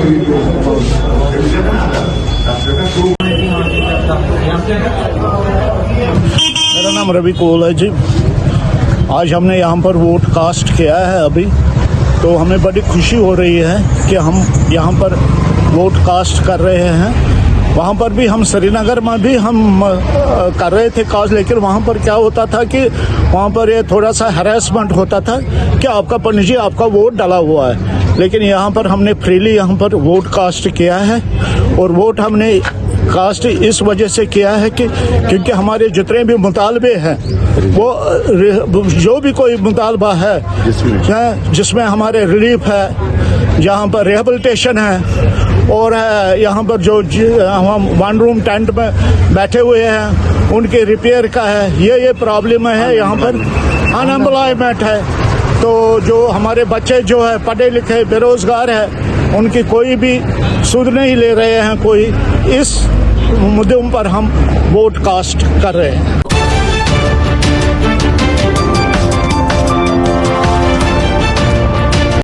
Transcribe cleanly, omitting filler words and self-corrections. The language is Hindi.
मेरा नाम रवि कोल है जी। आज हमने यहाँ पर वोट कास्ट किया है अभी, तो हमें बड़ी खुशी हो रही है कि हम यहाँ पर वोट कास्ट कर रहे हैं। वहाँ पर भी हम श्रीनगर में भी हम कर रहे थे कास्ट, लेकिन वहाँ पर क्या होता था कि वहाँ पर ये थोड़ा सा हैरेसमेंट होता था कि आपका पंडित जी आपका वोट डाला हुआ है। लेकिन यहाँ पर हमने फ्रीली यहाँ पर वोट कास्ट किया है, और वोट हमने कास्ट इस वजह से किया है कि क्योंकि हमारे जितने भी मुतालबे हैं वो जो भी कोई मुतालबा है जिसमें हमारे रिलीफ है, जहाँ पर रिहेबिलिटेशन है, और यहाँ पर जो हम वन रूम टेंट में बैठे हुए हैं उनके रिपेयर का है, ये प्रॉब्लम है। यहाँ पर अनएम्प्लॉयमेंट है, तो जो हमारे बच्चे जो है पढ़े लिखे बेरोजगार है उनकी कोई भी सुध नहीं ले रहे हैं कोई। इस मुद्दों पर हम वोट कास्ट कर रहे हैं।